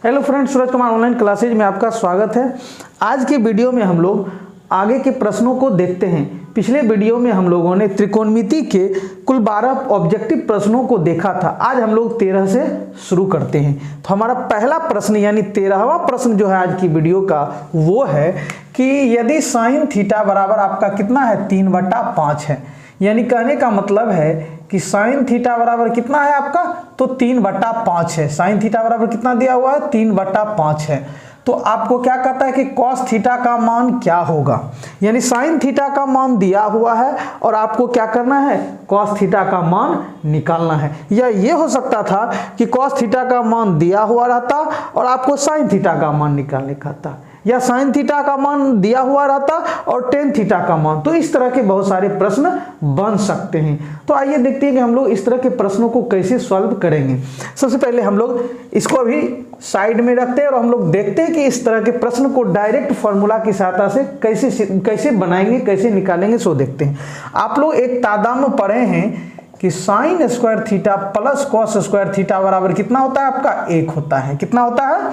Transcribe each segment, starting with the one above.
Hello friends, Suraj Kumar online classes में आपका स्वागत है। आज की वीडियो में हम लोग आगे के प्रश्नों को देखते हैं। पिछले वीडियो में हम लोगों ने त्रिकोणमिति के कुल 12 ऑब्जेक्टिव प्रश्नों को देखा था। आज हम लोग 13 से शुरू करते हैं। तो हमारा पहला प्रश्न यानी 13वां प्रश्न जो है आज की वीडियो का वो है कि यदि साइन थीटा बराबर आपका कितना है 3/5 है, यानी कहने का मतलब है कि साइन थीटा बराबर कितना है आपका, तो 3/5 है। साइन थीटा बराबर कितना दिया हुआ है 3/5 है। तो आपको क्या कहता है कि कॉस थीटा का मान क्या होगा, यानी साइन थीटा का मान दिया हुआ है और आपको क्या करना है कॉस थीटा का मान निकालना है। या ये हो सकता था कि कॉस थीटा का मान दिया हुआ रहता और आपको साइन थीटा का मान निकालने का था, या साइन थीटा का मान दिया हुआ रहता और टेन थीटा का मान। तो इस तरह के बहुत सारे प्रश्न बन सकते हैं। तो आइए देखते हैं कि हम लोग इस तरह के प्रश्नों को कैसे सॉल्व करेंगे। सबसे पहले हम लोग इसको भी साइड में रखते हैं और हम लोग देखते हैं कि इस तरह के प्रश्न को डायरेक्ट फॉर्मूला की सहायता से कैसे बनाएंगे, कैसे निकालेंगे, सो देखते हैं। आप लोग एक तादाद में पढ़े हैं कि sign square theta plus cos square theta बराबर कितना होता है आपका 1 होता है। कितना होता है,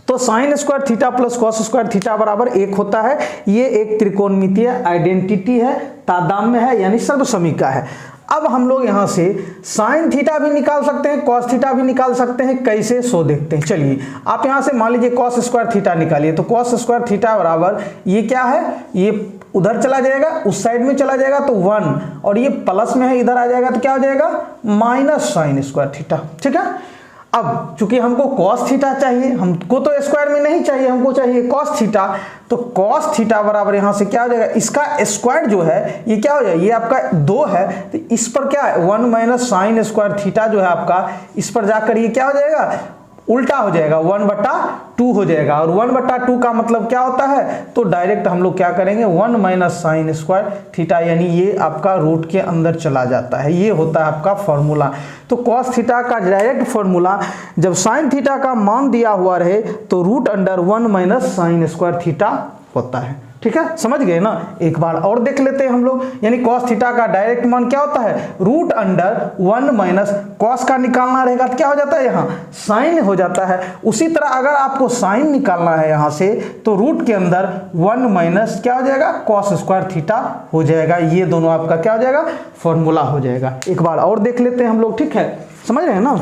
तो sign square theta plus cos square theta बराबर 1 होता है। ये एक त्रिकोणमितीय आइडेंटिटी है, तादाम्य है, यानी सर्वसमीका है। अब हम लोग यहां से साइन थीटा भी निकाल सकते हैं, कॉस थीटा भी निकाल सकते हैं। कैसे, सो देखते हैं। चलिए आप यहां से मान लीजिए कॉस स्क्वायर थीटा निकालिए। तो कॉस स्क्वायर थीटा बराबर ये क्या है, ये उधर चला जाएगा, उस साइड में चला जाएगा तो 1, और ये प्लस में है, इधर आ जाएगा तो क्या हो जाएगा माइनस साइन स्क्वायर थीटा। ठीक है। अब चूंकि हमको कॉस थीटा चाहिए, हमको तो स्क्वायर में नहीं चाहिए, हमको चाहिए कॉस थीटा। तो कॉस थीटा बराबर यहां से क्या हो जाएगा, इसका स्क्वायर जो है ये क्या हो जाएगा, ये आपका 2 है तो इस पर क्या है 1 माइनस साइन स्क्वायर थीटा जो है आपका, इस पर जाकर ये क्या हो जाएगा उल्टा हो जाएगा, 1/2 हो जाएगा। और 1/2 का मतलब क्या होता है, तो डायरेक्ट हम लोग क्या करेंगे 1 माइनस साइन स्क्वायर थीटा, यानी ये आपका रूट के अंदर चला जाता है। ये होता है आपका फॉर्मूला। तो कॉस थीटा का डायरेक्ट फॉर्मूला, जब साइन थीटा का मान दिया हुआ रहे तो root under 1 minus sine square theta होता है। ठीक है, समझ गए ना। एक बार और देख लेते हैं हम लोग, यानी कॉस थीटा का डायरेक्ट मान क्या होता है रूट अंडर 1 माइनस कॉस का निकालना रहेगा तो क्या हो जाता है यहाँ साइन हो जाता है। उसी तरह अगर आपको साइन निकालना है यहाँ से तो रूट के अंदर 1 माइनस क्या हो जाएगा कॉस स्क्वायर थीटा हो जाएगा। ये दोनों आपका क्या हो जाएगा फॉर्मूला हो जाएगा। एक बार और देख लेते हैं हम लोग। ठीक है, समझ रहे हैं ना।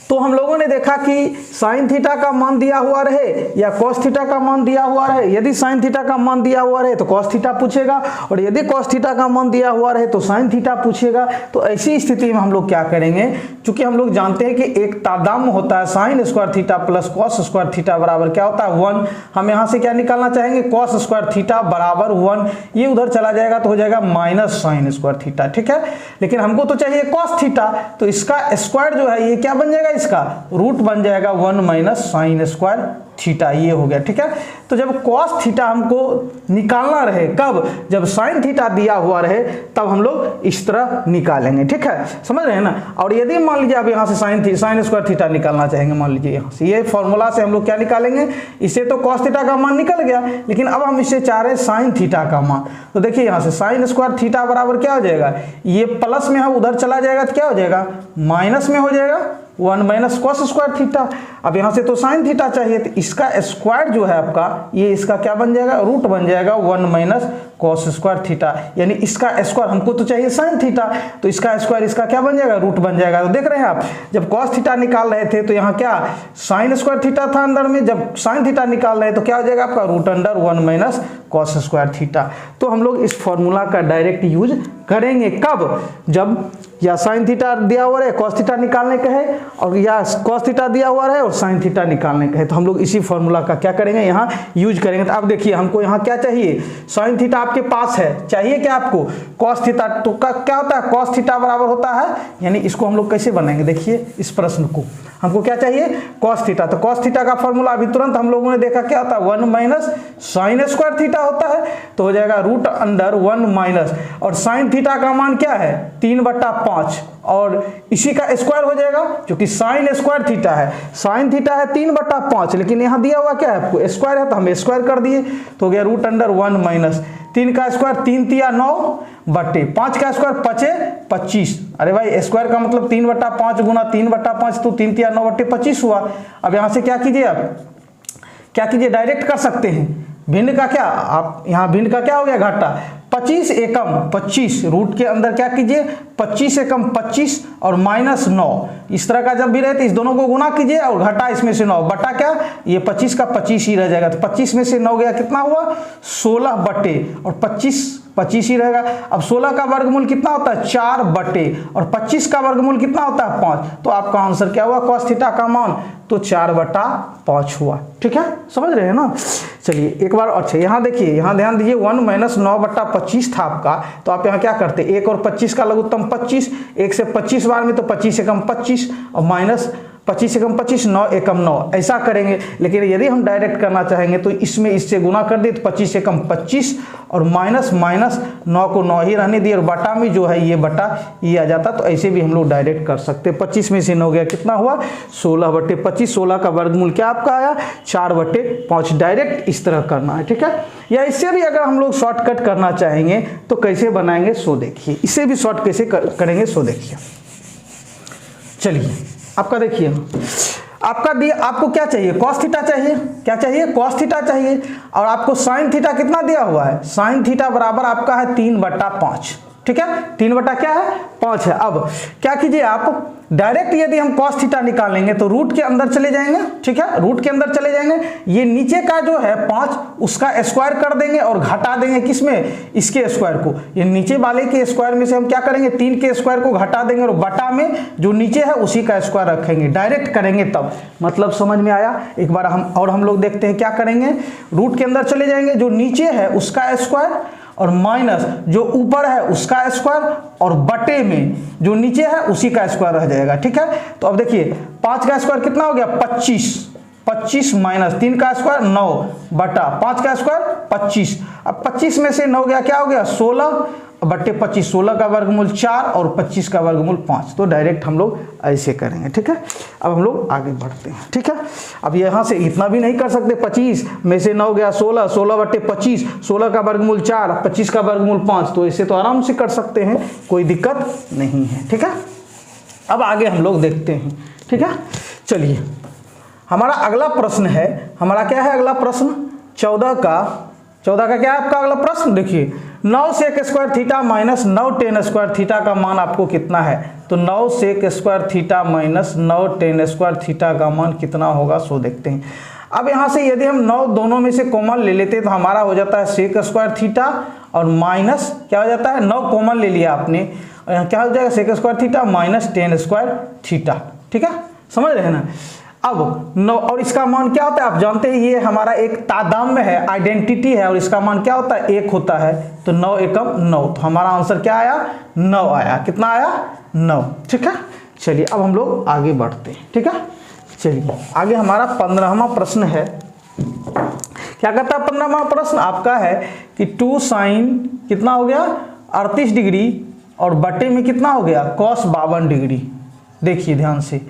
तो हम लोगों ने देखा कि साइन थीटा का मान दिया हुआ रहे या कॉस थीटा का मान दिया हुआ रहे। यदि साइन थीटा का मान दिया हुआ रहे तो कॉस थीटा पूछेगा, और यदि कॉस थीटा का मान दिया हुआ रहे तो साइन थीटा पूछेगा। तो ऐसी स्थिति में हम लोग क्या करेंगे, चूंकि हम लोग जानते हैं कि एक तादाम्य होता है sign square theta plus cos square theta बराबर क्या होता है 1। हम यहाँ से क्या निकालना चाहेंगे कॉस स्क्वायर थीटा बराबर 1। ये उधर चला जाएगा तो हो जाएगा माइनस साइन स्क्वायर थीटा। ठीक है, लेकिन हमको तो चाहिए कॉस थीटा, तो इसका स्क्वायर जो है ये क्या बन जाएगा, इसका रूट बन जाएगा 1 माइनस साइन स्क्वायर थीटा। ये हो गया। ठीक है, तो जब कॉस थीटा हमको निकालना रहे कब, जब साइन थीटा दिया हुआ रहे तब हम लोग इस तरह निकालेंगे। ठीक है, समझ रहे हैं ना। और यदि मान लीजिए आप यहाँ से साइन स्क्वायर थीटा निकालना चाहेंगे, मान लीजिए यहाँ से ये फॉर्मूला से हम लोग क्या निकालेंगे, इससे तो कॉस थीटा का मान निकल गया, लेकिन अब हम इससे चाह रहे हैं साइन थीटा का मान। तो देखिए यहाँ से साइन स्क्वायर थीटा बराबर क्या हो जाएगा, ये प्लस में है उधर चला जाएगा तो क्या हो जाएगा माइनस में हो जाएगा 1 माइनस कॉस स्क्वायर थीटा। अब यहाँ से तो साइन थीटा चाहिए तो इसका स्क्वायर जो है आपका ये इसका क्या बन जाएगा रूट बन जाएगा 1 माइनस कॉस स्क्वायर थीटा, यानी इसका स्क्वायर हमको तो चाहिए साइन थीटा, तो इसका स्क्वायर इसका क्या बन जाएगा रूट बन जाएगा। तो देख रहे हैं आप, जब कॉस थीटा निकाल रहे थे तो यहाँ क्या साइन स्क्वायर थीटा था अंदर में, जब साइन थीटा निकाल रहे हैं तो क्या हो जाएगा आपका root under 1 minus cos square theta. तो हम लोग इस फॉर्मूला का डायरेक्ट यूज करेंगे कब, जब या साइन थीटा दिया हुआ है कॉस थीटा निकालने का है, और या कॉस थीटा दिया हुआ है और साइन थीटा निकालने का है। तो हम लोग इसी फॉर्मूला का क्या करेंगे यहाँ यूज करेंगे। तो अब देखिए हमको यहाँ क्या चाहिए, साइन थीटा आपके पास है, चाहिए क्या आपको कॉस थीटा। तो क्या होता है कॉस थीटा बराबर होता है, यानी इसको हम लोग कैसे बनाएंगे, देखिए इस प्रश्न को हमको क्या चाहिए कॉस थीटा। तो कॉस थीटा का फॉर्मूला अभी तुरंत हम लोगों ने देखा क्या होता है 1 माइनस साइन स्क्वायर थीटा होता है, तो हो जाएगा रूट अंडर 1 माइनस, और साइन थीटा का मान क्या है 3/5, और इसी का स्क्वायर हो जाएगा क्योंकि साइन स्क्वायर थीटा है, साइन थीटा है 3/5, लेकिन यहाँ दिया हुआ क्या है आपको स्क्वायर है तो हम स्क्वायर कर दिए तो हो गया रूट अंडर 1 माइनस 3 का स्क्वायर 3 तिया 9 बटे 5 का स्क्वायर 5×25। अरे भाई स्क्वायर का मतलब 3/5 गुना 3/5 तो 3 × 9/25 हुआ। अब यहाँ से क्या कीजिए, आप क्या कीजिए, डायरेक्ट कर सकते हैं। भिन्न का क्या, आप यहाँ भिन्न का क्या हो गया, घाटा। 25 एकम 25, रूट के अंदर क्या कीजिए, 25 एकम 25 और -9, इस तरह का जब भी रहे तो इस दोनों को गुना कीजिए और घटा इसमें से 9 बटा क्या, ये 25 का 25 ही रह जाएगा। तो 25 में से 9 गया, कितना हुआ 16 बटे, और 25 ही रहेगा। अब 16 का वर्गमूल कितना होता है 4 बटे, और 25 का वर्गमूल कितना होता है 5। तो आपका आंसर क्या हुआ, cos थीटा का मान तो 4/5 हुआ। ठीक है, समझ रहे हैं ना। चलिए एक बार अच्छा यहाँ देखिए, यहाँ ध्यान दीजिए 1 - 9/25 था आपका, तो आप यहाँ क्या करते, 1 और 25 का लघुत्तम 25, 1 से 25 बार में तो 25 एकम 25 और -25 एकम 25, 9 एकम 9, ऐसा करेंगे। लेकिन यदि हम डायरेक्ट करना चाहेंगे तो इसमें इससे गुना कर दिए तो 25 एकम 25 और माइनस 9 को 9 ही रहने दिए और बटा में जो है ये बटा ये आ जाता। तो ऐसे भी हम लोग डायरेक्ट कर सकते। 25 में से 9 गया, कितना हुआ 16/25। 16 का वर्गमूल क्या आपका आया 4/5। डायरेक्ट इस तरह करना है, ठीक है। या इससे भी अगर हम लोग शॉर्टकट करना चाहेंगे तो कैसे बनाएंगे सो देखिए, इससे भी शॉर्ट कैसे करेंगे सो देखिए। चलिए आपका देखिए, आपका दिया, आपको क्या चाहिए cos थीटा चाहिए, क्या चाहिए cos थीटा चाहिए, और आपको sin थीटा कितना दिया हुआ है, sin थीटा बराबर आपका है 3/5। ठीक है, 3 क्या है 5 है। अब क्या कीजिए आप डायरेक्ट, यदि हम cos थीटा निकालेंगे तो रूट के अंदर चले जाएंगे। ठीक है, रूट के अंदर चले जाएंगे, ये नीचे का जो है 5 उसका स्क्वायर कर देंगे और घटा देंगे किसमें, इसके स्क्वायर को। ये नीचे वाले के स्क्वायर में से हम क्या करेंगे 3 के स्क्वायर को घटा देंगे और बटा में जो नीचे है उसी का स्क्वायर रखेंगे। डायरेक्ट करेंगे तब, मतलब समझ में आया। एक बार हम लोग देखते हैं क्या करेंगे। रूट के अंदर चले जाएंगे, जो नीचे है उसका स्क्वायर और माइनस जो ऊपर है उसका स्क्वायर और बटे में जो नीचे है उसी का स्क्वायर रह जाएगा। ठीक है, तो अब देखिए 5 का स्क्वायर कितना हो गया 25 माइनस 3 का स्क्वायर 9 बटा 5 का स्क्वायर 25। अब 25 में से 9 गया, क्या हो गया 16 बटे 25। 16 का वर्गमूल 4 और 25 का वर्गमूल 5। तो डायरेक्ट हम लोग ऐसे करेंगे। ठीक है, अब हम लोग आगे बढ़ते हैं। ठीक है, अब यहाँ से इतना भी नहीं कर सकते, 25 में से 9 गया 16, 16 बटे 25, 16 का वर्गमूल 4, 25 का वर्गमूल 5। तो इसे तो आराम से कर सकते हैं, कोई दिक्कत नहीं है। ठीक है, अब आगे हम लोग देखते हैं। ठीक है, चलिए हमारा अगला प्रश्न है, हमारा क्या है अगला प्रश्न 14 का क्या है आपका अगला प्रश्न। देखिए 9 sec square theta minus 9 tan square theta का मान आपको कितना है। तो 9 sec square theta minus 9 tan square theta का मान कितना होगा सो देखते हैं। अब यहाँ से यदि हम 9 दोनों में से कॉमन ले लेते हैं तो हमारा हो जाता है सेक स्क्वायर थीटा और माइनस क्या हो जाता है 9 कॉमन ले लिया आपने, और यहाँ क्या हो जाएगा sec square theta minus tan square theta. ठीक है, समझ रहे हैं ना। अब 9 और इसका मान क्या होता है आप जानते हैं, ये हमारा एक तादाम्य है, आइडेंटिटी है, और इसका मान क्या होता है 1 होता है। तो 9 एकम 9, तो हमारा आंसर क्या आया 9 आया। कितना आया 9। ठीक है, चलिए अब हम लोग आगे बढ़ते हैं। ठीक है, चलिए आगे हमारा 15वां प्रश्न है। क्या कहता है 15वां प्रश्न आपका है कि 2 साइन कितना हो गया 38 डिग्री और बटे में कितना हो गया cos 52 डिग्री। देखिए ध्यान से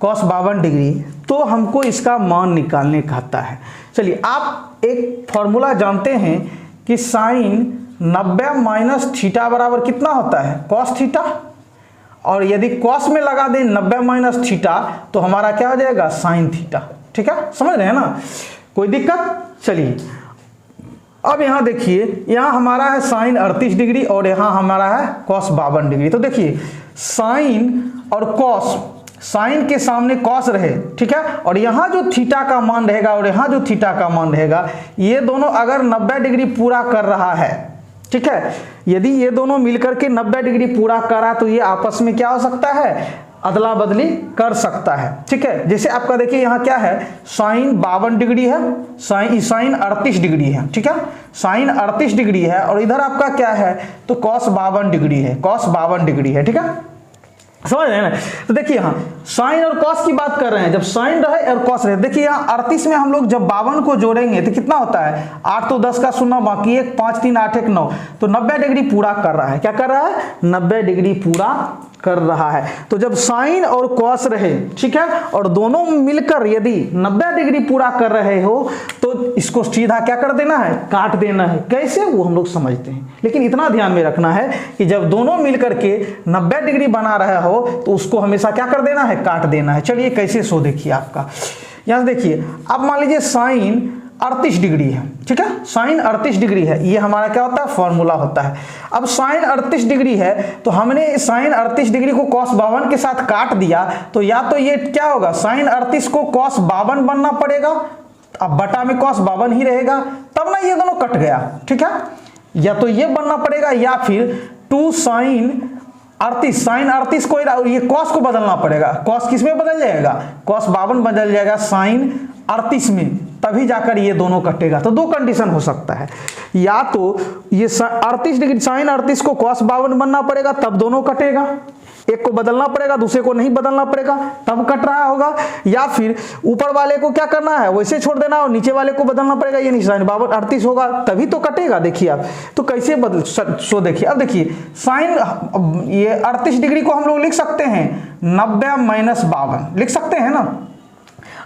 cos 52 डिग्री, तो हमको इसका मान निकालने कहता है। चलिए आप एक फॉर्मूला जानते हैं कि साइन 90 माइनस थीटा बराबर कितना होता है cos थीटा, और यदि cos में लगा दें 90 माइनस थीटा तो हमारा क्या हो जाएगा साइन थीटा। ठीक है, समझ रहे हैं ना, कोई दिक्कत। चलिए अब यहाँ देखिए, यहाँ हमारा है साइन 38 डिग्री और यहाँ हमारा है cos 52 डिग्री। तो देखिए साइन और cos, साइन के सामने कॉस रहे, ठीक है, और यहाँ जो थीटा का मान रहेगा और यहाँ जो थीटा का मान रहेगा, ये दोनों अगर 90 डिग्री पूरा कर रहा है, ठीक है, यदि ये दोनों मिलकर के 90 डिग्री पूरा कर रहा है तो ये आपस में क्या हो सकता है अदला बदली कर सकता है। ठीक है, जैसे आपका देखिए यहाँ क्या है साइन 52 डिग्री है, साइन 38 डिग्री है। ठीक है, साइन 38 डिग्री है और इधर आपका क्या है तो cos 52 डिग्री है, cos 52 डिग्री है। ठीक है, समझ रहे हैं ना। तो देखिए यहाँ साइन और कॉस की बात कर रहे हैं, जब साइन रहे और कॉस रहे। देखिए यहाँ 38 में हम लोग जब 52 को जोड़ेंगे तो कितना होता है 8 तो 10 का 0 बाकी 1 5 3 8 1 9, तो 90 डिग्री पूरा कर रहा है। क्या कर रहा है 90 डिग्री पूरा कर रहा है। तो जब साइन और कॉस रहे, ठीक है, और दोनों मिलकर यदि 90 डिग्री पूरा कर रहे हो तो इसको सीधा क्या कर देना है, काट देना है। कैसे, वो हम लोग समझते हैं, लेकिन इतना ध्यान में रखना है कि जब दोनों मिलकर के 90 डिग्री बना रहा हो तो उसको हमेशा क्या कर देना है, काट देना है। चलिए कैसे सो देखिए आपका, यहां देखिए, अब मान लीजिए साइन 38 डिग्री है, ठीक है, साइन 38 डिग्री है, ये हमारा क्या होता है, फॉर्मूला होता है। अब साइन 38 डिग्री है तो हमने साइन 38 डिग्री को cos 52 के साथ काट दिया, तो या तो ये क्या होगा, साइन 38 को cos 52 बनना पड़ेगा, अब बटा में cos 52 ही रहेगा, तब ना ये दोनों कट गया, ठीक है, या तो ये बनना पड़ेगा या फिर 2 साइन 38, साइन 38 को ये cos को बदलना पड़ेगा, cos किस में बदल जाएगा, cos 52 बदल जाएगा साइन 38 में, तभी जाकर ये दोनों कटेगा। तो दो कंडीशन हो सकता है, या तो ये 38 डिग्री साइन 38 को cos 52 बनना पड़ेगा तब दोनों कटेगा, एक को बदलना पड़ेगा दूसरे को नहीं बदलना पड़ेगा तब कट रहा होगा, या फिर ऊपर वाले को क्या करना है, वैसे छोड़ देना और नीचे वाले को बदलना पड़ेगा, ये नहीं साइन 38 होगा तभी तो कटेगा। देखिए आप तो कैसे बदल सो देखिए, अब देखिए साइन ये 38 डिग्री को हम लोग लिख सकते हैं 90 माइनस 52 लिख सकते हैं ना।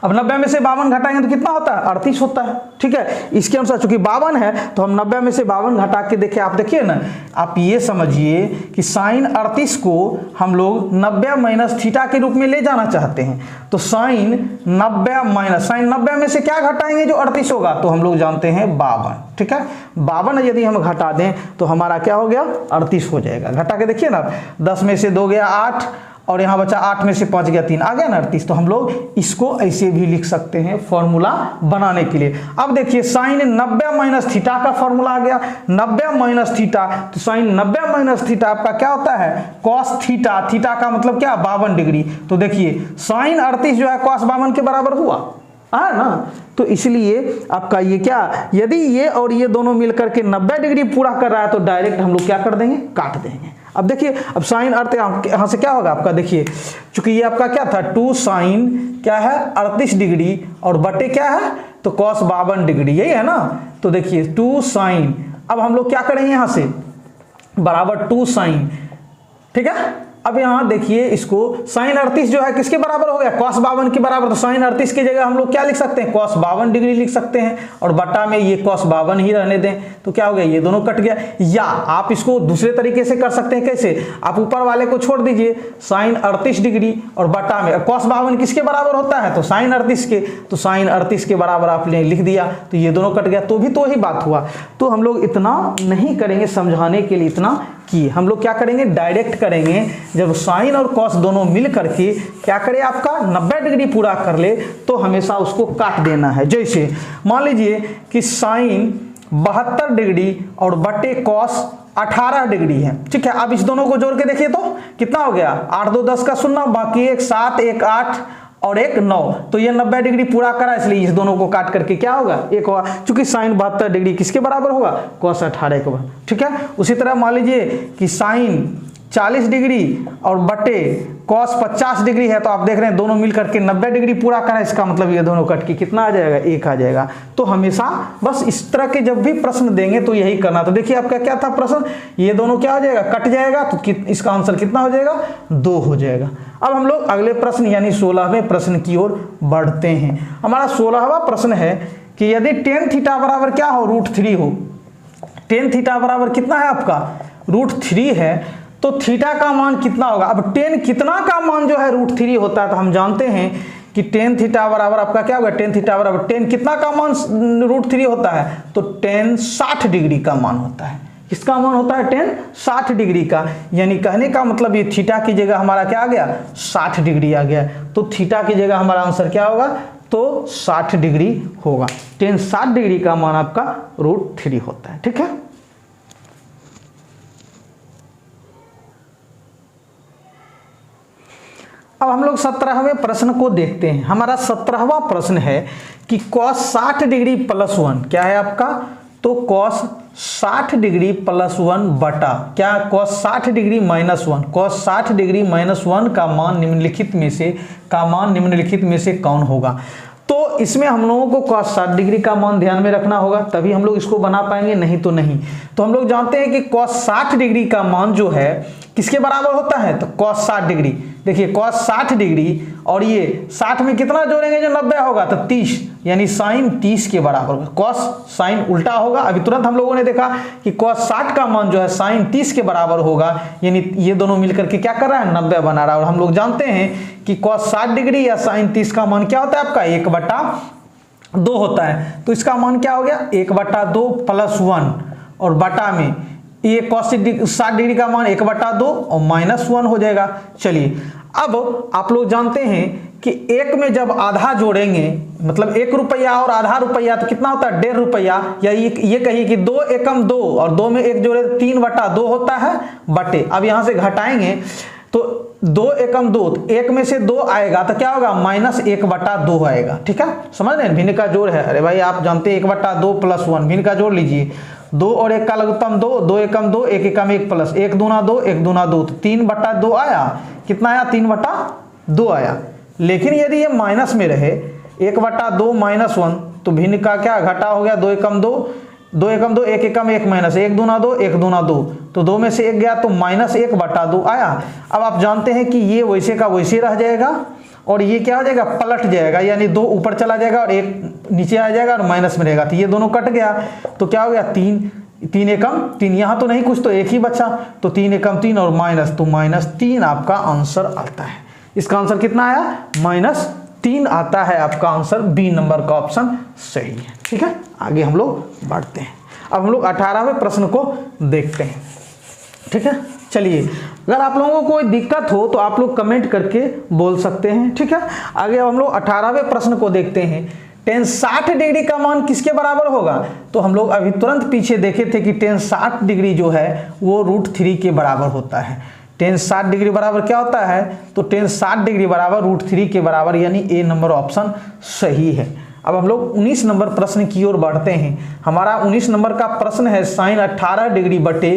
अब 90 में से 52 घटाएंगे तो कितना होता है, 38 होता है, ठीक है। इसके अनुसार चूंकि 52 है तो हम 90 में से 52 घटा के देखें, आप देखिए ना, आप ये समझिए कि साइन 38 को हम लोग 90 माइनस थीटा के रूप में ले जाना चाहते हैं, तो साइन 90 माइनस साइन 90 में से क्या घटाएंगे जो 38 होगा, तो हम लोग जानते हैं 52, ठीक है। 52 यदि हम घटा दें तो हमारा क्या हो गया, 38 हो जाएगा। घटा के देखिए ना, 10 में से 2 गया 8 और यहाँ बचा 8 में से 5 गया 3, आ गया ना 38। तो हम लोग इसको ऐसे भी लिख सकते हैं फॉर्मूला बनाने के लिए। अब देखिए साइन 90 माइनस थीटा का फॉर्मूला आ गया, 90 माइनस थीटा, तो साइन 90 माइनस थीटा आपका क्या होता है, कॉस थीटा, थीटा का मतलब क्या, 52 डिग्री। तो देखिए साइन 38 जो है कॉस 52 के बराबर हुआ है ना, तो इसलिए आपका ये क्या, यदि ये और ये दोनों मिलकर के 90 डिग्री पूरा कर रहा है तो डायरेक्ट हम लोग क्या कर देंगे, काट देंगे। अब देखिए, अब साइन अर्थ यहाँ से क्या होगा आपका, देखिए चूंकि ये आपका क्या था 2 साइन क्या है 38 डिग्री और बटे क्या है, तो कॉस 52 डिग्री, यही है ना। तो देखिए 2 साइन, अब हम लोग क्या करेंगे यहाँ से बराबर 2 साइन, ठीक है। अब यहाँ देखिए इसको साइन 38 जो है किसके बराबर हो गया, cos 52 के बराबर, तो साइन 38 की जगह हम लोग क्या लिख सकते हैं, cos 52 डिग्री लिख सकते हैं, और बटा में ये cos 52 ही रहने दें, तो क्या हो गया, ये दोनों कट गया। या आप इसको दूसरे तरीके से कर सकते हैं, कैसे, आप ऊपर वाले को छोड़ दीजिए साइन 38 डिग्री और बटा में cos 52 किसके बराबर होता है, तो साइन 38 के, तो साइन 38 के बराबर आपने लिख दिया, तो ये दोनों कट गया, तो भी तो ही बात हुआ। तो हम लोग इतना नहीं करेंगे, समझाने के लिए इतना कि हम लोग क्या करेंगे, डायरेक्ट करेंगे। जब साइन और कॉस दोनों मिल करके क्या करे, आपका 90 डिग्री पूरा कर ले तो हमेशा उसको काट देना है। जैसे मान लीजिए कि साइन 72 डिग्री और बटे कॉस 18 डिग्री है, ठीक है। अब इस दोनों को जोड़ के देखिए तो कितना हो गया, 8 2 10 का 0, बाकी एक 7 एक 8 और एक 9, तो ये 90 डिग्री पूरा करा, इसलिए इस दोनों को काट करके क्या होगा, एक होगा, चूंकि साइन 72 डिग्री किसके बराबर होगा, कॉस 18 के बराबर, ठीक है। उसी तरह मान लीजिए कि साइन 40 डिग्री और बटे कॉस 50 डिग्री है, तो आप देख रहे हैं दोनों मिलकर के 90 डिग्री पूरा करा, इसका मतलब ये दोनों कट के कितना आ जाएगा, 1 आ जाएगा। तो हमेशा बस इस तरह के जब भी प्रश्न देंगे तो यही करना। तो देखिए आपका क्या था प्रश्न, ये दोनों क्या हो जाएगा, कट जाएगा, तो इसका आंसर कितना हो जाएगा, 2 हो जाएगा। अब हम लोग अगले प्रश्न यानी 16वें प्रश्न की ओर बढ़ते हैं। हमारा 16वां प्रश्न है कि यदि tan थीटा बराबर क्या हो, √3 हो, tan थीटा बराबर कितना है आपका, √3 है, तो थीटा का मान कितना होगा। अब tan कितना का मान जो है √3 होता है, तो हम जानते हैं कि tan थीटा बराबर आपका क्या होगा, tan थीटा बराबर tan कितना का मान √3 होता है, तो tan 60 डिग्री का मान होता है। किसका मान होता है, tan 60 डिग्री का, यानी कहने का मतलब ये थीटा की जगह हमारा क्या आ गया, 60 डिग्री आ गया। तो थीटा की जगह हमारा आंसर क्या होगा, तो 60 डिग्री होगा। tan 60 डिग्री का मान आपका √3 होता है, ठीक है। अब हम लोग 17वें प्रश्न को देखते हैं। हमारा 17वां प्रश्न है कि cos 60 डिग्री प्लस 1 क्या है आपका, तो cos 60 डिग्री प्लस 1 बटा क्या, cos 60 degree minus 1, cos 60 degree minus 1 का मान निम्नलिखित में से कौन होगा। तो इसमें हम लोगों को cos 60 डिग्री का मान ध्यान में रखना होगा, तभी हम लोग इसको बना पाएंगे, नहीं तो नहीं। तो हम लोग जानते हैं कि cos 60 डिग्री का मान जो है किसके बराबर होता है, तो cos 60 डिग्री। देखिए cos 60 डिग्री और ये 60 में कितना जोड़ेंगे जो 90 होगा, तो 30, यानी sin 30 के बराबर होगा। cos sin उल्टा होगा। अभी तुरंत हम लोगों ने देखा कि cos 60 का मान जो है sin 30 के बराबर होगा, यानी ये दोनों मिलकर के क्या कर रहा है, 90 बना रहा है। और हम लोग जानते हैं कि cos 60 डिग्री या sin 30 का मान क्या होता है आपका, 1/2 होता है। तो इसका मान क्या हो गया, 1/2 + 1 और बटा में ये cos 60 डिग्री का मान 1/2 और -1 हो जाएगा। चलिए अब आप लोग जानते हैं कि एक में जब आधा जोड़ेंगे, मतलब 1 रुपया और आधा रुपया, तो कितना होता है, 1.5 रुपया। या ये कहिए कि 2 एकम 2 और 2 में 1 जोड़े 3/2 होता है बटे। अब यहां से घटाएंगे तो 2 एकम 2, 1 में से 2 आएगा तो क्या होगा, -1/2 आएगा। ठीक है, समझ रहे हैं, भिन्न का जोड़ है। अरे भाई आप जानते हैं 1/2 + 1, भिन्न का जोड़ लीजिए। 2 और 1 का लघुत्तम 2, 2 एकम 2, 1 एकम 1 प्लस 1 दूना 2, 1 दूना 2, तो 3/2 आया। कितना आया, 3/2 आया। लेकिन यदि ये माइनस में रहे 1/2 -1, तो भिन्न का क्या घटा हो गया, 2 एकम 2, 2 एकम 2, 1 एकम 1 माइनस 1 दूना 2, 1 दूना 2, तो 2 में से 1 गया तो -1/2 आया। अब आप जानते हैं कि ये वैसे का वैसे रह जाएगा और ये क्या हो जाएगा, पलट जाएगा, यानी 2 ऊपर चला जाएगा और 1 नीचे आ जाएगा और माइनस में रहेगा। तो ये दोनों कट गया तो क्या हो गया, 3 एकम 3, यहाँ तो नहीं कुछ, तो 1 ही बचा, तो 3 एकम 3 और माइनस, तो -3 आपका आंसर आता है। इसका आंसर कितना आया, -3 आता है आपका आंसर। बी नंबर का ऑप्शन सही है। ठीक है, आगे हम लोग बढ़ते हैं। अब हम लोग 18वें प्रश्न को देखते हैं। ठीक है, चलिए अगर आप लोगों को कोई दिक्कत हो तो आप लोग कमेंट करके बोल सकते हैं। ठीक है, आगे हम लोग 18वें प्रश्न को देखते हैं। tan 60 डिग्री का मान किसके बराबर होगा, तो हम लोग अभी तुरंत पीछे देखे थे कि tan 60 डिग्री जो है वो √3 के बराबर होता है। tan 60 डिग्री बराबर क्या होता है, तो tan 60 डिग्री बराबर √3 के बराबर, यानी ए नंबर ऑप्शन सही है। अब हम लोग 19 नंबर प्रश्न की ओर बढ़ते हैं। हमारा 19 नंबर का प्रश्न है sin 18 डिग्री बटे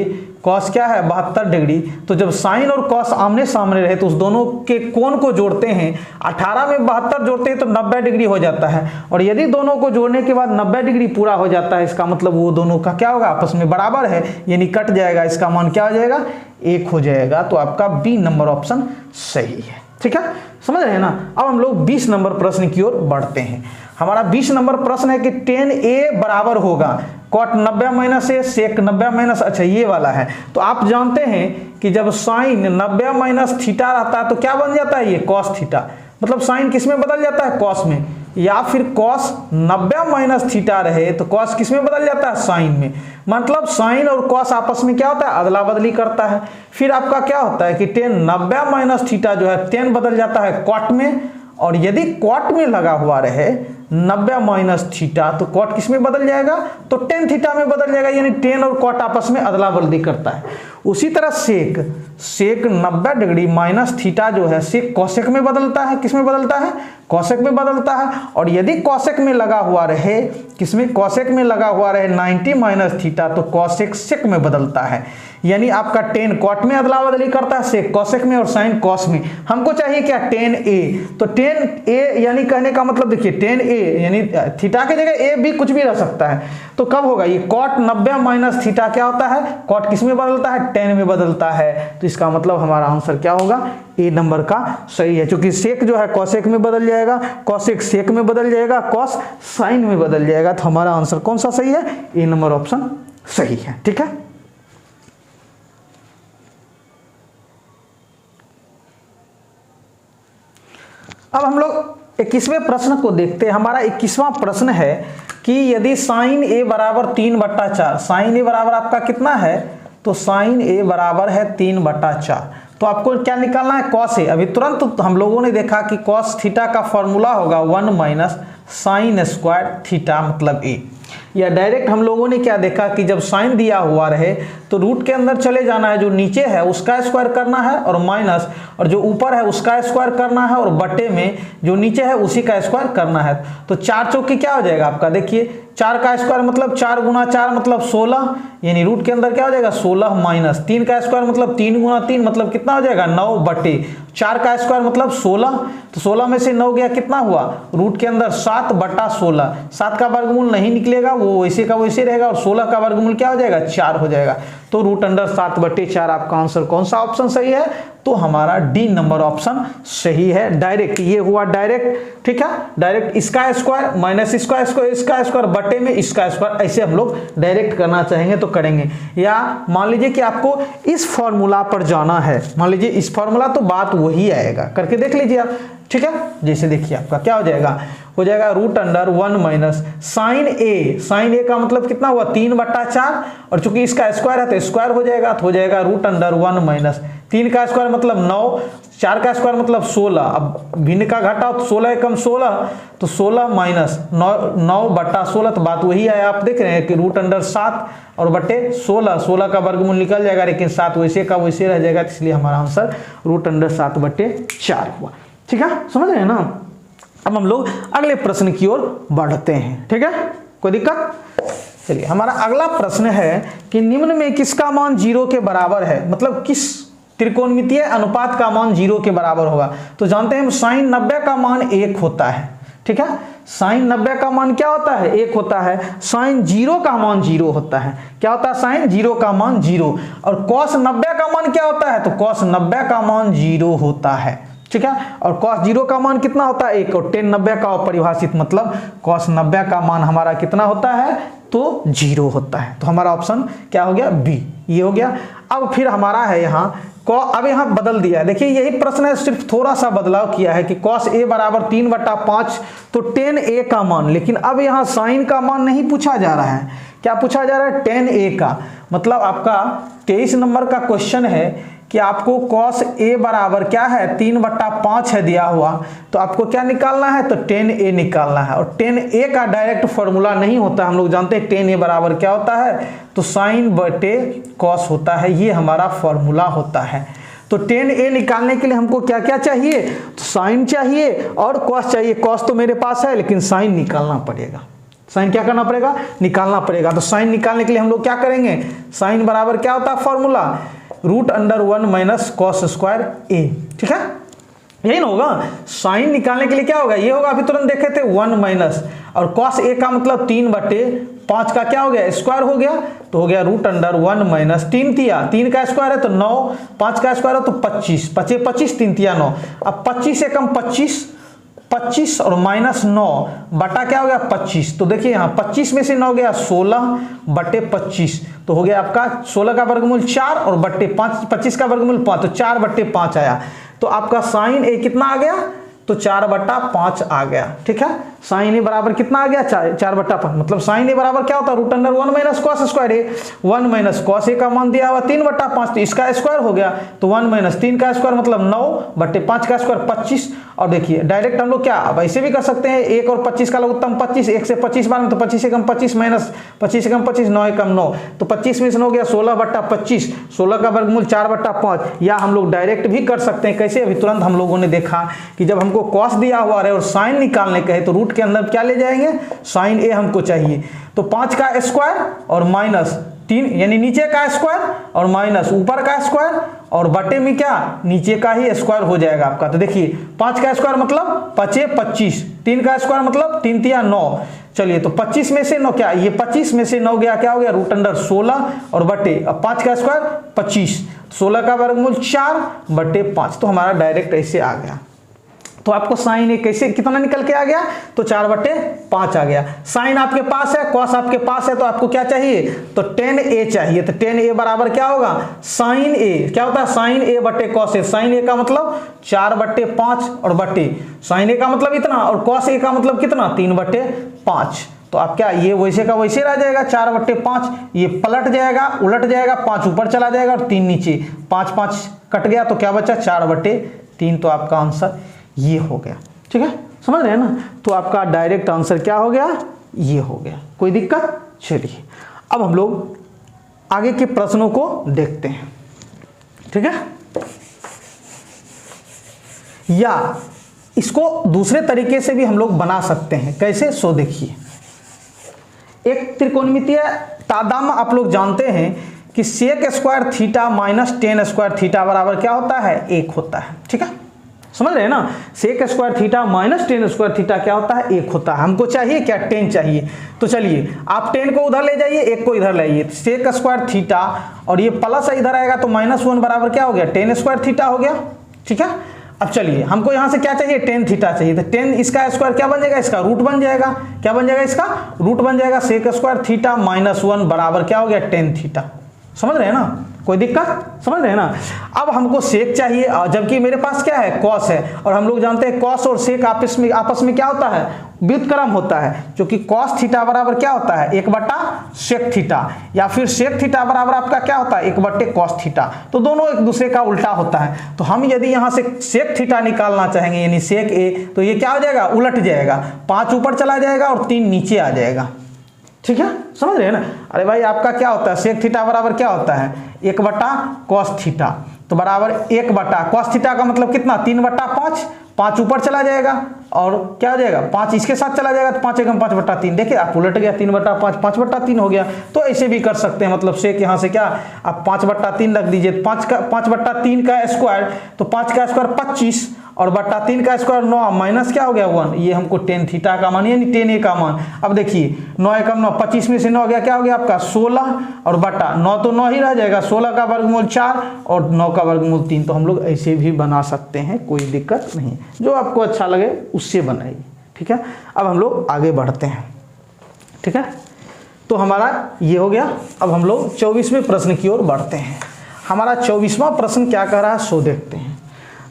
cos क्या है, 72 डिग्री। तो जब sin और cos आमने सामने रहे तो उस दोनों के कोण को जोड़ते हैं। 18 में 72 जोड़ते हैं तो 90 डिग्री हो जाता है, और यदि दोनों को जोड़ने के बाद 90 डिग्री पूरा हो जाता है, इसका मतलब वो दोनों का क्या होगा, आपस में बराबर है, यानी कट जाएगा। इसका मान क्या हो जाएगा, 1 हो जाएगा। तो आपका बी नंबर ऑप्शन सही है। ठीक है, समझ रहे हैं ना। अब हम लोग 20 नंबर प्रश्न की ओर बढ़ते हैं। हमारा 20 नंबर प्रश्न है कि tan a बराबर होगा cot 90 - a sec 90 - अच्छा ये वाला है। तो आप जानते हैं कि जब sin 90 - थीटा रहता है तो क्या बन जाता है, ये cos थीटा। मतलब sin किस में बदल जाता है, cos में, या फिर cos 90 - थीटा रहे तो cos किस में बदल जाता है, sin में। मतलब sin और cos आपस में क्या होता है, अदला बदली करता है। फिर आपका क्या होता है कि tan 90 - थीटा जो है tan बदल जाता है cot में, और यदि cot में लगा हुआ रहे 90 - थीटा तो cot किस में बदल जाएगा, तो tan थीटा में बदल जाएगा, यानी tan और cot आपस में अदला बदली करता है। उसी तरह sec 90 डिग्री माइनस थीटा जो है sec cosec में बदलता है। किस में बदलता है, cosec में बदलता है। और यदि cosec में लगा हुआ रहे, किसमें, cosec में लगा हुआ रहे 90 - थीटा तो cosec sec में बदलता है, यानी आपका tan cot में अदला बदली करता है, sec cosec में, और sin cos में। हमको चाहिए क्या, tan a। तो tan a यानी कहने का मतलब देखिए tan a यानी थीटा की जगह a भी कुछ भी रह सकता है। तो कब होगा ये cot 90 - थीटा क्या होता है, cot किस में बदलता है, tan में बदलता है। तो इसका मतलब हमारा आंसर क्या होगा, ए नंबर का सही है। क्योंकि sec जो है cosec में बदल जाएगा, cosec sec में बदल जाएगा, cos sin में बदल जाएगा। तो हमारा आंसर कौन सा सही है, ए नंबर ऑप्शन सही है। ठीक है, अब हम लोग 21वें प्रश्न को देखते हैं। हमारा 21वां प्रश्न है कि यदि sin a बराबर 3/4, sin a बराबर आपका कितना है, तो sin a बराबर है 3/4। तो आपको क्या निकालना है, cos a। अभी तुरंत हम लोगों ने देखा कि cos थीटा का फॉर्मूला होगा 1 - sin स्क्वायर थीटा मतलब a। या डायरेक्ट हम लोगों ने क्या देखा कि जब साइन दिया हुआ रहे तो रूट के अंदर चले जाना है, जो नीचे है उसका स्क्वायर करना है, और माइनस, और जो ऊपर है उसका स्क्वायर करना है, और बटे में जो नीचे है उसी का स्क्वायर करना है। तो 4 चौकी क्या हो जाएगा आपका, देखिए 4 का स्क्वायर मतलब 4 गुना 4 मतलब 16, यानी रूट के अंदर क्या हो जाएगा 16 माइनस 3 का स्क्वायर मतलब 3 गुना 3 मतलब कितना हो जाएगा 9 बटे 4 का स्क्वायर मतलब 16। तो 16 में से 9 गया कितना हुआ, रूट के अंदर 7/16। 7 का वर्गमूल नहीं निकलेगा, वो वैसे का वैसे रहेगा, और 16 का वर्गमूल क्या हो जाएगा 4 हो जाएगा। तो √7/4 आपका आंसर कौन सा ऑप्शन सही है? तो हमारा डी नंबर ऑप्शन सही है। डायरेक्ट ये हुआ डायरेक्ट, ठीक है, डायरेक्ट इसका स्क्वायर माइनस इसका स्क्वायर बटे में इसका स्क्वायर, ऐसे हम लोग डायरेक्ट करना चाहेंगे तो करेंगे। या मान लीजिए कि आपको इस फॉर्मूला पर जाना है, मान लीजिए इस फॉर्मूला, तो बात वही आएगा, करके देख लीजिए आप, ठीक है। जैसे देखिए आपका क्या हो जाएगा √1 माइनस साइन ए का मतलब कितना हुआ 3/4, और चूंकि इसका स्क्वायर है तो स्क्वायर हो जाएगा, तो हो जाएगा √1 माइनस 3 का स्क्वायर मतलब 9, 4 का स्क्वायर मतलब 16, अब भिन्न का घटाओ तो 16 एकम 16, तो 16 माइनस 9/16, तो बात वही है। आप देख रहे हैं कि √7 और बटे 16 का वर्गमूल निकल जाएगा, लेकिन 7 वैसे का वैसे रह जाएगा, इसलिए हमारा आंसर √7/4 हुआ, ठीक है, समझ रहे हैं ना। अब हम लोग अगले प्रश्न की ओर बढ़ते हैं, ठीक है, कोई दिक्कत? चलिए, हमारा अगला प्रश्न है कि निम्न में किसका मान 0 के बराबर है, मतलब किस त्रिकोणमितीय अनुपात का मान 0 के बराबर होगा। तो जानते हैं हम sin 90 का मान 1 होता है, ठीक है, sin 90 का मान क्या होता है? 1 होता है। sin 0 का मान 0 होता है। क्या होता है? sin 0 का मान 0। और cos 90 का मान क्या होता है? तो cos 90 का मान 0 होता है, ठीक है। और cos 0 का मान कितना होता है? 1। और tan 90 का अपरिभाषित मतलब cos 90 का मान हमारा कितना होता है? तो 0 होता है। तो हमारा ऑप्शन क्या हो गया? बी, ये हो गया। अब फिर हमारा है यहाँ अब यहाँ बदल दिया है, देखिए यही प्रश्न है, सिर्फ थोड़ा सा बदलाव किया है कि cos a बराबर 3/5, तो tan a का मान, लेकिन अब यहाँ sin का मान नहीं पूछा जा रहा है। क्या पूछा जा रहा है? tan a का। मतलब आपका 23 नंबर का क्वेश्चन है कि आपको cos a बराबर क्या है? 3/5 है दिया हुआ, तो आपको क्या निकालना है? तो tan a निकालना है। और tan a का डायरेक्ट फॉर्मूला नहीं होता, हम लोग जानते हैं tan a बराबर क्या होता है? तो sin बटे cos होता है, ये हमारा फॉर्मूला होता है। तो tan a निकालने के लिए हमको क्या क्या चाहिए? तो sin चाहिए और cos चाहिए। cos तो मेरे पास है, लेकिन sin निकालना पड़ेगा। साइन क्या करना पड़ेगा? निकालना पड़ेगा। तो साइन निकालने के लिए हम लोग क्या करेंगे? साइन बराबर क्या होता है formula? √1 minus cos square a, ठीक है, यही ना होगा। साइन निकालने के लिए क्या होगा? ये होगा, अभी तुरंत देखे थे 1 माइनस, और cos a का मतलब 3/5 का क्या हो गया? स्क्वायर हो गया, तो हो गया √1 माइनस 3 का स्क्वायर है तो 9, 5 का स्क्वायर है तो 25, 25 3 तिया 9। अब 25 से कम 25 और माइनस 9 बटा क्या हो गया? 25। तो देखिए यहाँ 25 में से 9 गया 16/25, तो हो गया आपका 16 का वर्गमूल 4 और बट्टे 5, 25 का वर्गमूल 5, तो 4/5 आया। तो आपका साइन ए कितना आ गया? तो 4/5 आ गया, ठीक है। साइन ए बराबर कितना आ गया? 4/5। मतलब साइन ए बराबर क्या होता है? √1 माइनस cos स्क्वायर ए। 1 माइनस cos ए का मान दिया हुआ 3/5, तो इसका स्क्वायर हो गया, तो 1 माइनस 3 का स्क्वायर मतलब 9/5 का स्क्वायर 25। और देखिए डायरेक्ट हम लोग क्या अब ऐसे भी कर सकते हैं, 1 और 25 का लघुत्तम 25, 1 से 25 बार में, तो 25 एकम 25 माइनस 25 एकम 25, 9 एकम 9, तो 25 में से 9 हो गया 16/25, 16 का वर्गमूल 4/5। या हम लोग डायरेक्ट भी कर सकते हैं, कैसे? अभी तुरंत हम लोगों ने देखा कि जब हमको cos दिया हुआ है और साइन निकालने का है, तो रूट के अंदर क्या ले जाएंगे? साइन ए हमको चाहिए, तो 5 का स्क्वायर और माइनस 3, यानी नीचे का स्क्वायर और माइनस ऊपर का स्क्वायर, और बटे में क्या? नीचे का ही स्क्वायर हो जाएगा आपका। तो देखिए 5 का स्क्वायर मतलब 25, 3 का स्क्वायर मतलब 3 तिया 9। चलिए, तो 25 में से 9 क्या? ये 25 में से 9 गया, क्या हो गया? √16 और बटे, अब 5 का स्क्वायर 25, 16 का वर्गमूल 4/5, तो हमारा डायरेक्ट ऐसे आ गया। तो आपको साइन ए कैसे कितना निकल के आ गया? तो 4/5 आ गया। साइन आपके पास है, कॉस आपके पास है, तो आपको क्या चाहिए? तो tan a चाहिए। तो tan a बराबर क्या होगा? साइन ए क्या होता है? साइन a बटे कॉस ए। साइन ए का मतलब 4/5 और बटे साइन ए का मतलब इतना, और कॉस ए का मतलब कितना? 3/5। तो आप क्या, ये वैसे का वैसे रह जाएगा 4/5, ये पलट जाएगा, उलट जाएगा, 5 ऊपर चला जाएगा और 3 नीचे, 5 कट गया, तो क्या बचा? 4/3। तो आपका आंसर ये हो गया, ठीक है, समझ रहे हैं ना। तो आपका डायरेक्ट आंसर क्या हो गया? ये हो गया। कोई दिक्कत? चलिए अब हम लोग आगे के प्रश्नों को देखते हैं, ठीक है। या इसको दूसरे तरीके से भी हम लोग बना सकते हैं, कैसे? सो देखिए, एक त्रिकोणमितीय तादाम आप लोग जानते हैं कि sec² theta minus tan² theta बराबर क्या होता है? 1 होता है, ठीक है, समझ रहे हैं ना। Sec square theta minus tan square theta क्या होता है, 1 होता है। हमको चाहिए क्या, 10 चाहिए। तो चलिए आप 10 को उधर ले जाइए, 1 को इधर लाइए, सेक स्क्वायर थीटा और ये प्लस इधर आएगा तो -1 बराबर क्या हो गया, 10 स्क्वायर थीटा हो गया। ठीक है, अब चलिए हमको यहाँ से क्या चाहिए, 10 थीटा चाहिए। तो 10 इसका स्क्वायर क्या बन जाएगा, इसका रूट बन जाएगा। क्या बन जाएगा, इसका रूट बन जाएगा। सेक स्क्वायर थीटा -1 बराबर क्या हो गया, 10 थीटा। समझ रहे हैं ना, कोई दिक्कत, समझ रहे हैं ना। अब हमको सेक चाहिए और जबकि मेरे पास क्या है, कॉस है, और हम लोग जानते हैं कॉस और सेक आपस में क्या होता है, व्युत्क्रम होता है। क्योंकि कॉस थीटा बराबर क्या होता है, 1/सेक थीटा, या फिर सेक थीटा बराबर आपका क्या होता है, 1/कॉस थीटा। तो दोनों एक दूसरे का उल्टा होता है। तो हम यदि यहाँ से सेक थीटा निकालना चाहेंगे यानी सेक ए, तो ये क्या हो जाएगा, उलट जाएगा, 5 ऊपर चला जाएगा और 3 नीचे आ जाएगा। ठीक है, समझ रहे हैं ना। अरे भाई आपका क्या होता है, सेक थीटा बराबर क्या होता है, 1/कॉस थीटा, तो बराबर 1/कॉस थीटा का मतलब कितना, 3/5, 5 ऊपर चला जाएगा और क्या हो जाएगा, 5 इसके साथ चला जाएगा तो 5 एकम 5/3। देखिए आप उलट गया, 3/5 5/3 हो गया। तो ऐसे भी कर सकते हैं, मतलब सेक यहाँ से क्या आप 5/3 रख दीजिए, 5/3 का स्क्वायर, तो 5 का स्क्वायर 25 और बट्टा 3 का स्क्वायर 9 माइनस क्या हो गया 1, ये हमको 10 थीटा का मान यानी 10 ए का मान। अब देखिए 9 एकम 9, 25 में से 9 गया, क्या हो गया आपका 16 और बट्टा 9 तो 9 ही रह जाएगा, 16 का वर्गमूल 4 और 9 का वर्गमूल 3। तो हम लोग ऐसे भी बना सकते हैं, कोई दिक्कत नहीं, जो आपको अच्छा लगे उससे बनाइए। ठीक है, अब हम लोग आगे बढ़ते हैं। ठीक है, तो हमारा ये हो गया। अब हम लोग 24वें प्रश्न की ओर बढ़ते हैं। हमारा 24वां प्रश्न क्या कह रहा है सो देखते हैं।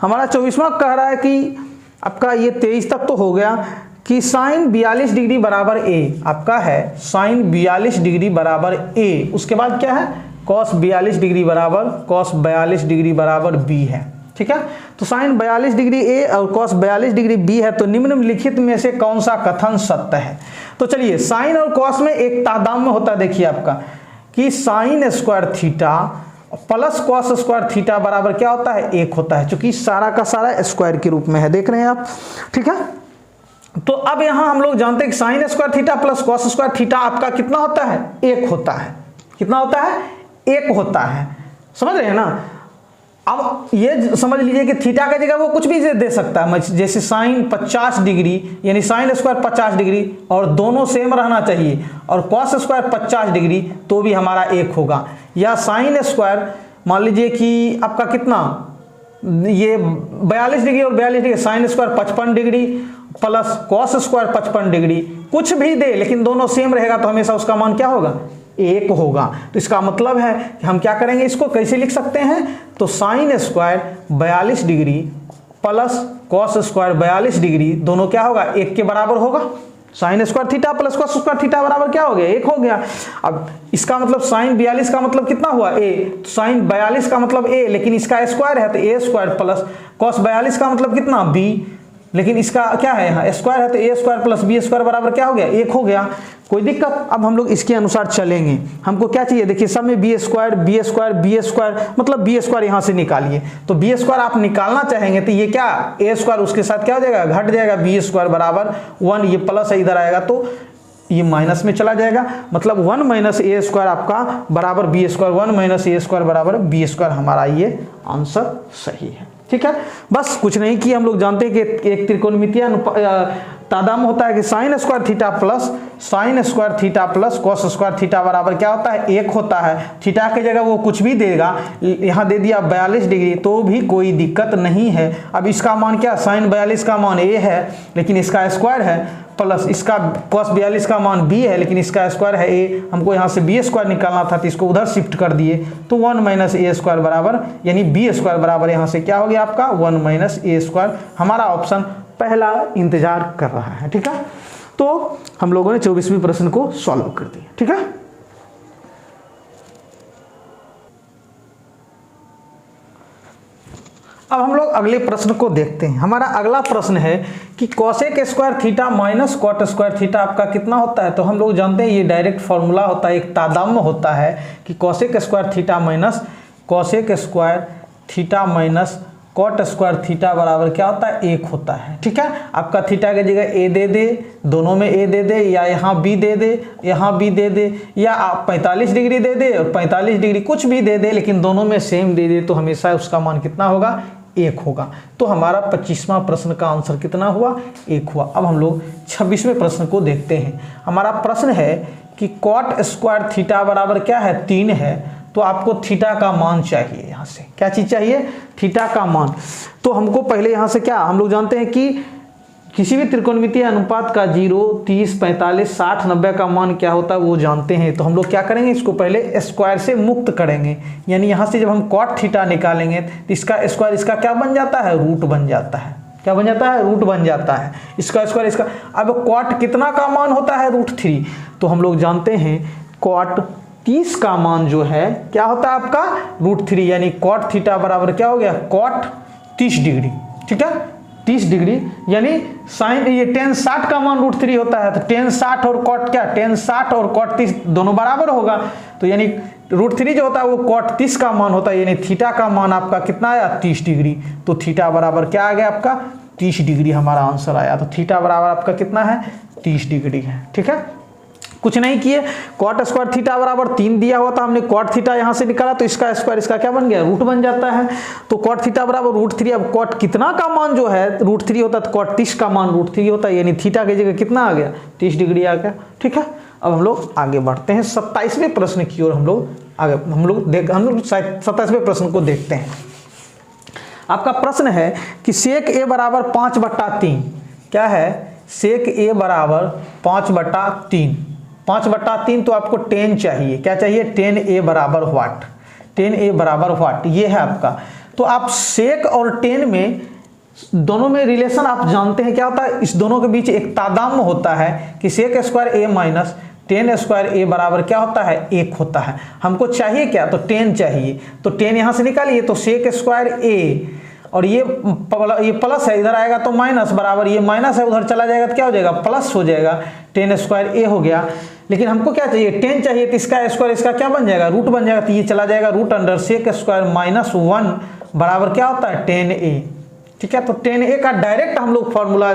हमारा 24वां कह रहा है कि आपका ये 23 तक तो हो गया कि साइन 42 डिग्री बराबर ए, आपका है साइन 42 डिग्री बराबर ए। उसके बाद क्या है, कॉस 42 डिग्री बराबर बी है। ठीक है, तो साइन 42 डिग्री ए और कॉस 42 डिग्री बी है, तो निम्नलिखित में से कौन सा कथन सत्य है। तो चलिए साइन और कॉस में एक तादात्म्य होता है, देखिए आपका कि sign square theta plus cos square theta बराबर क्या होता है, 1 होता है, क्योंकि सारा का सारा स्क्वायर के रूप में है, देख रहे हैं आप। ठीक है, तो अब यहां हम लोग जानते हैं कि sign square theta plus cos square theta आपका कितना होता है, 1 होता है। कितना होता है, 1 होता है। समझ रहे हैं ना। अब ये समझ लीजिए कि थीटा की जगह वो कुछ भी दे सकता है, जैसे साइन 50 डिग्री यानी साइन स्क्वायर 50 डिग्री और दोनों सेम रहना चाहिए, और कॉस स्क्वायर 50 डिग्री तो भी हमारा 1 होगा। या साइन स्क्वायर मान लीजिए कि आपका कितना, ये 42 डिग्री और 42 degree, sine square 55 degree plus cos square 55 degree, कुछ भी दे लेकिन दोनों सेम रहेगा तो हमेशा उसका मान क्या होगा, 1 होगा। तो इसका मतलब है कि हम क्या करेंगे, इसको कैसे लिख सकते हैं, तो sine square 42 degree plus cos square 42 degree दोनों क्या होगा, 1 के बराबर होगा। Sign square theta plus cos square theta बराबर क्या हो गया, 1 हो गया। अब इसका मतलब साइन 42 का मतलब कितना हुआ, a, तो साइन 42 का मतलब a, लेकिन इसका स्क्वायर है तो a स्क्वायर प्लस कॉस 42 का मतलब कितना b, लेकिन इसका क्या है यहाँ स्क्वायर है तो a square plus b square बराबर क्या हो गया, 1 हो गया। कोई दिक्कत। अब हम लोग इसके अनुसार चलेंगे। हमको क्या चाहिए, देखिए सब में b स्क्वायर मतलब b स्क्वायर यहाँ से निकालिए। तो b स्क्वायर आप निकालना चाहेंगे तो ये क्या a स्क्वायर उसके साथ क्या हो जाएगा, घट जाएगा, b स्क्वायर बराबर 1, ये प्लस है इधर आएगा तो ये माइनस में चला जाएगा, मतलब 1 माइनस ए स्क्वायर आपका बराबर बी स्क्वायर, 1 माइनस ए स्क्वायर बराबर बी स्क्वायर, हमारा ये आंसर सही है। ठीक है, बस कुछ नहीं किया, हम लोग जानते हैं कि एक त्रिकोणमितीय तादात्म्य होता है कि sign square theta plus cos square theta बराबर क्या होता है, 1 होता है। थीटा की जगह वो कुछ भी देगा, यहाँ दे दिया 42 डिग्री तो भी कोई दिक्कत नहीं है। अब इसका मान क्या, साइन 42 का मान a है लेकिन इसका स्क्वायर है, प्लस इसका कॉस 42 का मान b है लेकिन इसका स्क्वायर है a। हमको यहाँ से b स्क्वायर निकालना था तो इसको उधर शिफ्ट कर दिए, तो 1 माइनस ए स्क्वायर बराबर यानी b स्क्वायर बराबर यहाँ से क्या हो गया आपका 1 माइनस ए स्क्वायर। हमारा ऑप्शन पहला इंतजार कर रहा है। ठीक है, तो हम लोगों ने 24वें प्रश्न को सॉल्व कर दिया। ठीक है, अब हम लोग अगले प्रश्न को देखते हैं। हमारा अगला प्रश्न है कि cosec square theta minus cot square theta आपका कितना होता है। तो हम लोग जानते हैं ये डायरेक्ट फॉर्मूला होता है, एक तादात्म्य होता है कि cosec square theta minus cot square theta बराबर क्या होता है, 1 होता है। ठीक है, आपका थीटा की जगह a दे दे, दोनों में a दे दे, या यहाँ b दे दे, यहाँ b दे दे, या आप 45 डिग्री दे दे और 45 डिग्री कुछ भी दे दे लेकिन दोनों में सेम दे दे, तो हमेशा उसका मान कितना होगा, 1 होगा। तो हमारा 25वां प्रश्न का आंसर कितना हुआ? 1 हुआ। अब हम लोग 26वें प्रश्न को देखते हैं। हमारा प्रश्न है कि कॉट स्क्वायर थीटा बराबर क्या है? 3 है। तो आपको थीटा का मान चाहिए। यहाँ से क्या चीज़ चाहिए? थीटा का मान। तो हमको पहले यहाँ से क्या, हम लोग जानते हैं कि किसी भी त्रिकोणमितीय अनुपात का 0, 30, 45, 60, 90 का मान क्या होता है वो जानते हैं। तो हम लोग क्या करेंगे, इसको पहले स्क्वायर से मुक्त करेंगे। यानी यहाँ से जब हम कॉट थीटा निकालेंगे तो इसका स्क्वायर इसका क्या बन जाता है? रूट बन जाता है। क्या बन जाता है? रूट बन जाता है। इसका स्क्वायर इसका, अब कॉट कितना का मान होता है? √3। तो हम लोग जानते हैं कॉट 30 का मान जो है क्या होता है आपका? √3। यानी कॉट थीटा बराबर क्या हो गया? Cot 30 degree. ठीक है, 30 डिग्री। यानी साइन ये tan 60 का मान √3 होता है। तो tan 60 और कॉट क्या? tan 60 और कॉट 30 दोनों बराबर होगा। तो यानी √3 जो होता है वो कॉट 30 का मान होता है। यानी थीटा का मान आपका कितना आया? 30 डिग्री। तो थीटा बराबर क्या आ गया आपका? 30 डिग्री हमारा आंसर आया। तो थीटा बराबर आपका कितना है? 30 डिग्री है। ठीक है, कुछ नहीं किए, कॉट स्क्वायर थीटा बराबर 3 दिया हुआ था, हमने कॉट थीटा यहाँ से निकाला तो इसका स्क्वायर इसका क्या बन गया? रूट बन जाता है। तो कॉट थीटा बराबर √3। अब कॉट कितना का मान जो है √3 होता है, तो कॉट 30 का मान √3 होता है। यानी थीटा की जगह कितना आ गया? 30 डिग्री आ गया। ठीक है, अब हम लोग आगे बढ़ते हैं 27वें प्रश्न की ओर। हम लोग 27वें प्रश्न को देखते हैं। आपका प्रश्न है कि सेक ए बराबर 5/3 क्या है? सेक ए बराबर 5/3। 5/3 तो आपको 10 चाहिए। क्या चाहिए? 10a बराबर व्हाट? 10a बराबर व्हाट? ये है आपका। तो आप सेक और 10 में दोनों में रिलेशन आप जानते हैं क्या होता है? इस दोनों के बीच एक तादात्म्य होता है कि sec square a minus 10 square a बराबर क्या होता है? 1 होता है। हमको चाहिए क्या? तो 10 चाहिए। तो 10 यहाँ से निकालिए तो सेक स्क्वायर a और ये प्लस है, इधर आएगा तो माइनस बराबर, ये माइनस है उधर चला जाएगा तो क्या हो जाएगा? प्लस हो जाएगा। 10 स्क्वायर a हो गया। लेकिन हमको क्या चाहिए? 10 चाहिए। तो इसका स्क्वायर इसका क्या बन जाएगा? रूट बन जाएगा। तो ये चला जाएगा रूट अंडर सेक स्क्वायर -1 बराबर क्या होता है? 10a। ठीक है, तो 10a का डायरेक्ट हम लोग फॉर्मूला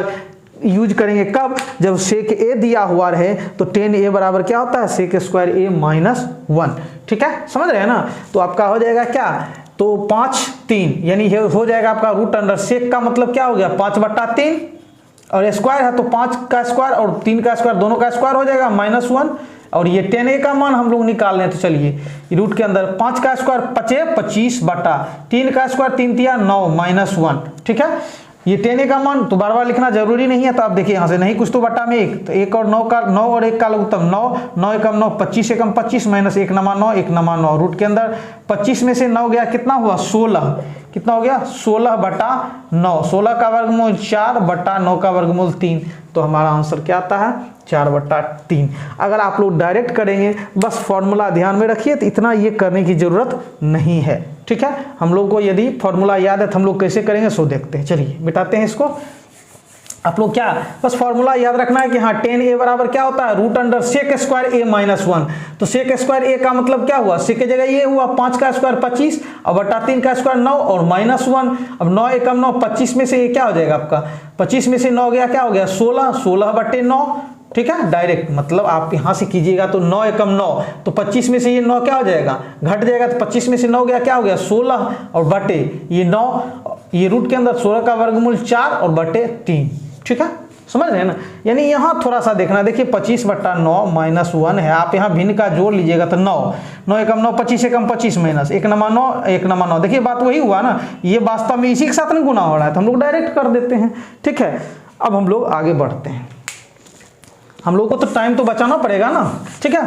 यूज करेंगे कब? जब सेक a दिया हुआ रहे। तो 10a बराबर क्या होता है? Sec square a -1। ठीक है, समझ रहे हैं ना? तो आपका हो जाएगा क्या? तो 5/3 यानी हो जाएगा आपका रूट अंडर सेक का मतलब क्या हो गया? 5/3 और स्क्वायर है तो 5 का स्क्वायर और 3 का स्क्वायर दोनों का स्क्वायर हो जाएगा -1। और ये 10a का मान हम लोग निकाल रहे हैं। तो चलिए रूट के अंदर 5 का स्क्वायर 25/3 का स्क्वायर 3 तिया 9 -1। ठीक है, ये 10a का मान तो बार बार लिखना जरूरी नहीं है। तो आप देखिए यहाँ से नहीं कुछ तो बटा में 1, तो 1 और 9 का 9 और 1 का लघुत्तम 9, 9 एकम 9, 25 एकम 25 माइनस 1 नमा 9, 1 नमा 9। रूट के अंदर 25 में से 9 गया कितना हुआ? 16। कितना हो गया? 16/9। 16 का वर्गमूल 4/9 का वर्गमूल 3। तो हमारा आंसर क्या आता है? 4/3। अगर आप लोग डायरेक्ट करेंगे, बस फॉर्मूला ध्यान में रखिए, तो इतना ये करने की जरूरत नहीं है। ठीक है, हम लोग को यदि फॉर्मूला याद है तो हम लोग कैसे करेंगे सो देखते हैं। चलिए मिटाते हैं इसको। आप लोग क्या बस फॉर्मूला याद रखना है कि हाँ 10a बराबर क्या होता है? Root under sec square a -1। तो सेक स्क्वायर a का मतलब क्या हुआ? सेक की जगह ये हुआ 5 का स्क्वायर 25 और बटा 3 का स्क्वायर 9 और -1। अब 9 एकम 9, 25 में से ये क्या हो जाएगा आपका? 25 में से 9 गया क्या हो गया? 16, 16/9। ठीक है, डायरेक्ट मतलब आप यहां से कीजिएगा तो 9 एकम 9, तो 25 में से ये 9 क्या हो जाएगा? घट जाएगा। तो 25 में से 9 गया क्या हो गया? 16 और बटे ये 9, ये रूट के अंदर 16 का वर्गमूल 4 और बटे 3। ठीक है, समझ रहे हैं ना? यानी यहाँ थोड़ा सा देखना, देखिए 25/9 -1 है। आप यहाँ भिन्न का जोड़ लीजिएगा तो 9 एकम 9, 25 एकम 25 माइनस 1 नमा 9, 1 नमा 9। देखिए बात वही हुआ ना, ये वास्तव में इसी के साथ नहीं गुना हो रहा है, तो हम लोग डायरेक्ट कर देते हैं। ठीक है, अब हम लोग आगे बढ़ते हैं। हम लोग को तो टाइम तो बचाना पड़ेगा ना। ठीक है,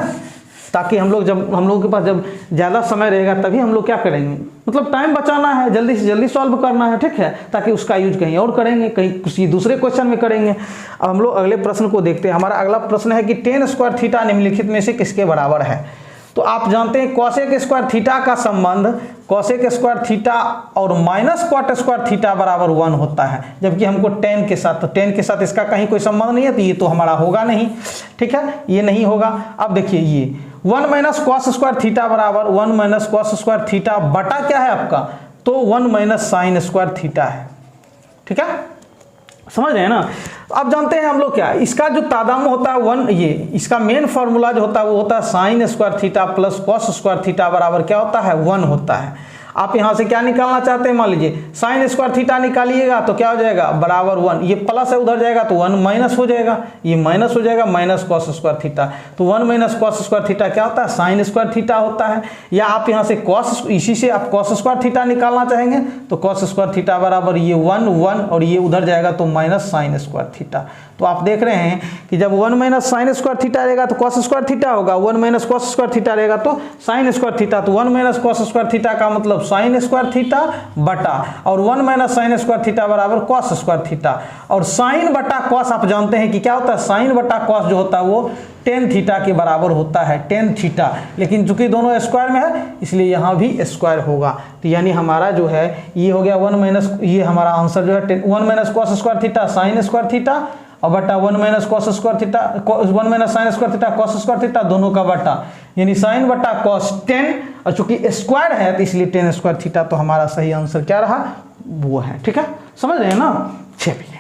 ताकि हम लोगों के पास जब ज़्यादा समय रहेगा तभी हम लोग क्या करेंगे, मतलब टाइम बचाना है, जल्दी से जल्दी सॉल्व करना है। ठीक है, ताकि उसका यूज कहीं और करेंगे, कहीं किसी दूसरे क्वेश्चन में करेंगे। अब हम लोग अगले प्रश्न को देखते हैं। हमारा अगला प्रश्न है कि tan स्क्वायर थीटा निम्नलिखित में से किसके बराबर है? तो आप जानते हैं कॉसेक स्क्वायर थीटा का संबंध कॉसेक स्क्वायर थीटा और माइनस कॉट स्क्वायर थीटा बराबर 1 होता है, जबकि हमको tan के साथ, तो tan के साथ इसका कहीं कोई संबंध नहीं है, तो ये तो हमारा होगा नहीं। ठीक है, ये नहीं होगा। अब देखिए ये 1 माइनस कॉस स्क्वायर थीटा बराबर 1 माइनस कॉस स्क्वायर थीटा बटा क्या है आपका? तो 1 माइनस साइन स्क्वायर थीटा है। ठीक है, समझ रहे हैं ना? अब जानते हैं हम लोग क्या, इसका जो तादात्म्य होता है 1, ये इसका मेन फॉर्मूला जो होता है वो होता है sign square theta plus cos square theta बराबर क्या होता है? 1 होता है। आप यहाँ से क्या निकालना चाहते हैं, मान लीजिए साइन स्क्वायर थीटा निकालिएगा तो क्या हो जाएगा बराबर 1, ये प्लस है उधर जाएगा तो 1 माइनस हो जाएगा, ये माइनस हो जाएगा, माइनस कॉस स्क्वायर थीटा। तो 1 माइनस कॉस स्क्वायर थीटा क्या होता है, साइन स्क्वायर थीटा होता है। या आप यहाँ से कॉस, इसी से आप कॉस स्क्वायर थीटा निकालना चाहेंगे तो कॉस स्क्वायर थीटा बराबर ये 1 1 और ये उधर जाएगा तो माइनस साइन स्क्वायर थीटा। तो आप देख रहे हैं कि जब 1 माइनस साइन स्क्वायर थीटा रहेगा तो कॉस स्क्वायर थीटा होगा, 1 माइनस कॉस स्क्वायर थीटा रहेगा तो साइन स्क्वायर थीटा। तो 1 माइनस कॉस स्क्वायर थीटा का मतलब साइन स्क्वायर थीटा बटा, और 1 माइनस साइन स्क्वायर थीटा बराबर कॉस स्क्वायर थीटा। और साइन बटा कॉस आप जानते हैं कि क्या होता है, साइन बटा कॉस जो होता है वो टेन थीटा के बराबर होता है, टेन थीटा। लेकिन चूंकि दोनों स्क्वायर में है इसलिए यहाँ भी स्क्वायर होगा। तो यानी हमारा जो है ये हो गया 1 माइनस, ये हमारा आंसर जो है 1 minus cos square theta sine square theta और बटा 1 minus cos square theta 1 minus sine square theta cos square theta, दोनों का बटा, यानी साइन बटा कॉस 10, और चूंकि स्क्वायर है तो इसलिए 10 स्क्वायर थीटा। तो हमारा सही आंसर क्या रहा, वो है। ठीक है, समझ रहे हैं ना। चलिए